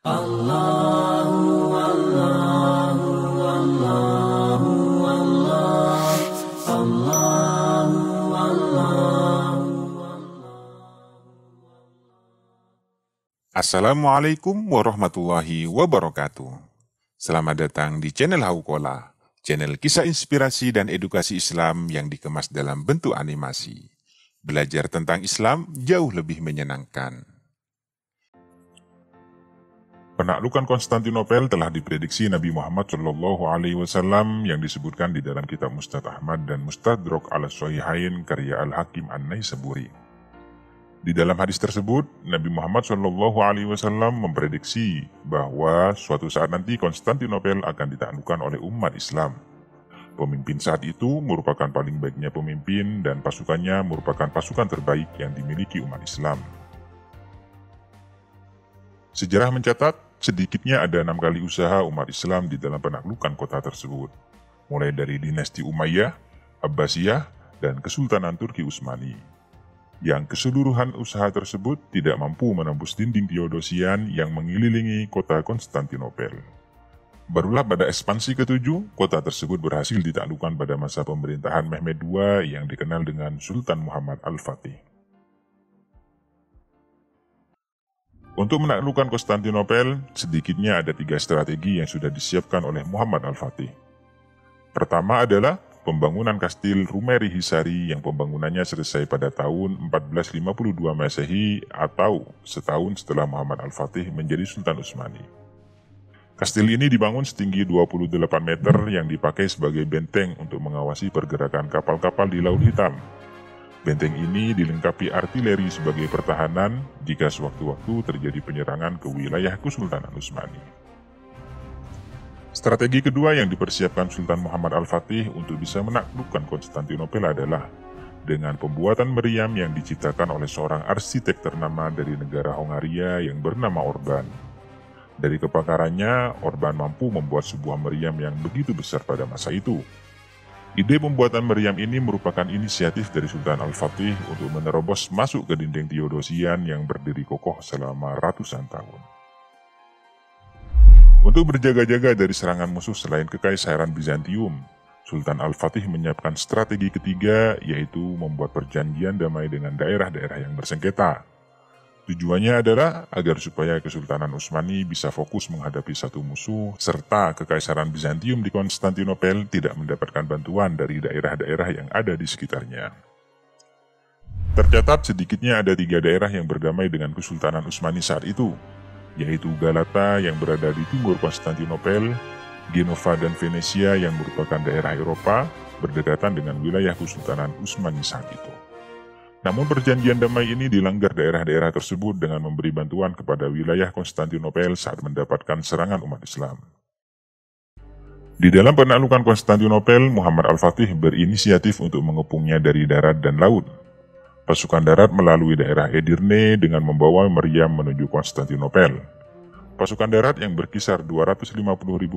Allahu Allahu Allahu Allahu Allahu. Assalamualaikum warahmatullahi wabarakatuh. Selamat datang di channel Haukola, channel kisah inspirasi dan edukasi Islam yang dikemas dalam bentuk animasi. Belajar tentang Islam jauh lebih menyenangkan. Penaklukan Konstantinopel telah diprediksi Nabi Muhammad SAW yang disebutkan di dalam kitab Musnad Ahmad dan Mustadrak al-Shahihain karya Al-Hakim An-Naisaburi. Di dalam hadis tersebut, Nabi Muhammad SAW memprediksi bahwa suatu saat nanti Konstantinopel akan ditaklukkan oleh umat Islam. Pemimpin saat itu merupakan paling baiknya pemimpin dan pasukannya merupakan pasukan terbaik yang dimiliki umat Islam. Sejarah mencatat, sedikitnya ada 6 kali usaha umat Islam di dalam penaklukan kota tersebut, mulai dari dinasti Umayyah, Abbasiyah, dan Kesultanan Turki Utsmani. Yang keseluruhan usaha tersebut tidak mampu menembus dinding Theodosian yang mengelilingi kota Konstantinopel. Barulah pada ekspansi ke-7, kota tersebut berhasil ditaklukkan pada masa pemerintahan Mehmed II yang dikenal dengan Sultan Muhammad Al-Fatih. Untuk menaklukkan Konstantinopel, sedikitnya ada 3 strategi yang sudah disiapkan oleh Muhammad Al-Fatih. Pertama adalah pembangunan kastil Rumeri Hisari yang pembangunannya selesai pada tahun 1452 Masehi atau setahun setelah Muhammad Al-Fatih menjadi Sultan Utsmani. Kastil ini dibangun setinggi 28 meter yang dipakai sebagai benteng untuk mengawasi pergerakan kapal-kapal di Laut Hitam. Benteng ini dilengkapi artileri sebagai pertahanan jika sewaktu-waktu terjadi penyerangan ke wilayah Kesultanan Utsmani. Strategi kedua yang dipersiapkan Sultan Muhammad Al-Fatih untuk bisa menaklukkan Konstantinopel adalah dengan pembuatan meriam yang diciptakan oleh seorang arsitek ternama dari negara Hongaria yang bernama Orban. Dari kepakarannya, Orban mampu membuat sebuah meriam yang begitu besar pada masa itu. Ide pembuatan meriam ini merupakan inisiatif dari Sultan Al-Fatih untuk menerobos masuk ke dinding Theodosian yang berdiri kokoh selama ratusan tahun. Untuk berjaga-jaga dari serangan musuh selain Kekaisaran Bizantium, Sultan Al-Fatih menyiapkan strategi ketiga, yaitu membuat perjanjian damai dengan daerah-daerah yang bersengketa. Tujuannya adalah agar supaya Kesultanan Utsmani bisa fokus menghadapi satu musuh, serta Kekaisaran Bizantium di Konstantinopel tidak mendapatkan bantuan dari daerah-daerah yang ada di sekitarnya. Tercatat sedikitnya ada 3 daerah yang berdamai dengan Kesultanan Utsmani saat itu, yaitu Galata yang berada di timur Konstantinopel, Genova dan Venesia yang merupakan daerah Eropa berdekatan dengan wilayah Kesultanan Utsmani saat itu. Namun perjanjian damai ini dilanggar daerah-daerah tersebut dengan memberi bantuan kepada wilayah Konstantinopel saat mendapatkan serangan umat Islam. Di dalam penaklukan Konstantinopel, Muhammad Al-Fatih berinisiatif untuk mengepungnya dari darat dan laut. Pasukan darat melalui daerah Edirne dengan membawa meriam menuju Konstantinopel. Pasukan darat yang berkisar 250.000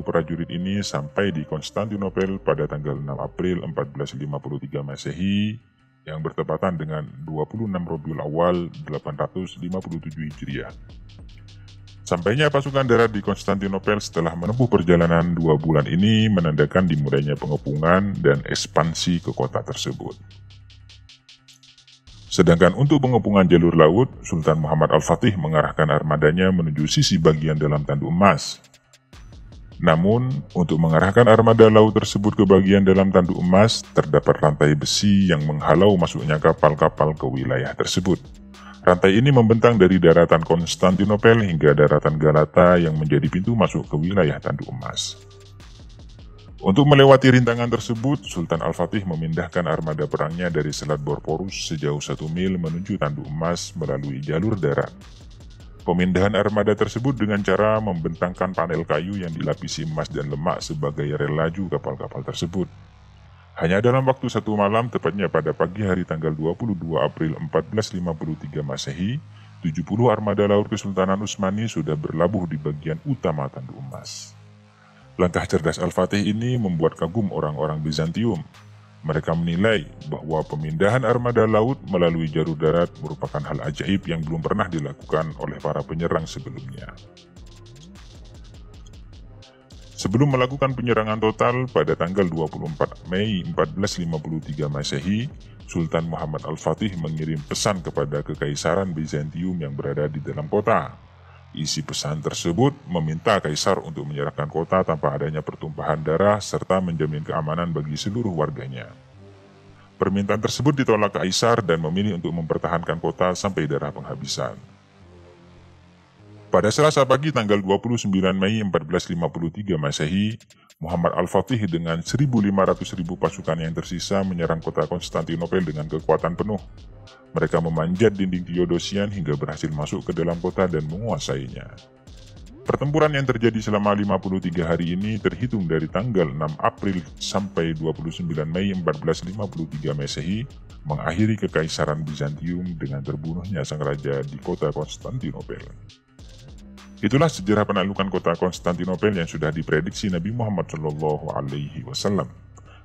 prajurit ini sampai di Konstantinopel pada tanggal 6 April 1453 Masehi, yang bertepatan dengan 26 Rabiul Awal 857 Hijriah. Sampainya pasukan darat di Konstantinopel setelah menempuh perjalanan 2 bulan ini menandakan dimulainya pengepungan dan ekspansi ke kota tersebut. Sedangkan untuk pengepungan jalur laut, Sultan Muhammad Al-Fatih mengarahkan armadanya menuju sisi bagian dalam Tanduk Emas. Namun, untuk mengarahkan armada laut tersebut ke bagian dalam Tanduk Emas, terdapat rantai besi yang menghalau masuknya kapal-kapal ke wilayah tersebut. Rantai ini membentang dari daratan Konstantinopel hingga daratan Galata yang menjadi pintu masuk ke wilayah Tanduk Emas. Untuk melewati rintangan tersebut, Sultan Al-Fatih memindahkan armada perangnya dari Selat Bosporus sejauh 1 mil menuju Tanduk Emas melalui jalur darat. Pemindahan armada tersebut dengan cara membentangkan panel kayu yang dilapisi emas dan lemak sebagai rel laju kapal-kapal tersebut. Hanya dalam waktu 1 malam, tepatnya pada pagi hari tanggal 22 April 1453 Masehi, 70 armada laut Kesultanan Utsmani sudah berlabuh di bagian utama Tanduk Emas. Langkah cerdas Al-Fatih ini membuat kagum orang-orang Bizantium. Mereka menilai bahwa pemindahan armada laut melalui jalur darat merupakan hal ajaib yang belum pernah dilakukan oleh para penyerang sebelumnya. Sebelum melakukan penyerangan total pada tanggal 24 Mei 1453 Masehi, Sultan Muhammad Al-Fatih mengirim pesan kepada Kekaisaran Bizantium yang berada di dalam kota. Isi pesan tersebut meminta kaisar untuk menyerahkan kota tanpa adanya pertumpahan darah serta menjamin keamanan bagi seluruh warganya. Permintaan tersebut ditolak kaisar dan memilih untuk mempertahankan kota sampai darah penghabisan. Pada Selasa pagi tanggal 29 Mei 1453 Masehi, Muhammad Al-Fatih dengan 1.500.000 pasukan yang tersisa menyerang kota Konstantinopel dengan kekuatan penuh. Mereka memanjat dinding Theodosian hingga berhasil masuk ke dalam kota dan menguasainya. Pertempuran yang terjadi selama 53 hari ini terhitung dari tanggal 6 April sampai 29 Mei 1453 Masehi, mengakhiri Kekaisaran Bizantium dengan terbunuhnya sang raja di kota Konstantinopel. Itulah sejarah penaklukan kota Konstantinopel yang sudah diprediksi Nabi Muhammad SAW.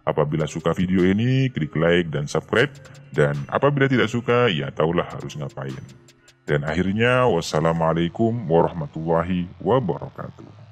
Apabila suka video ini, klik like dan subscribe. Dan apabila tidak suka, ya taulah harus ngapain. Dan akhirnya, wassalamualaikum warahmatullahi wabarakatuh.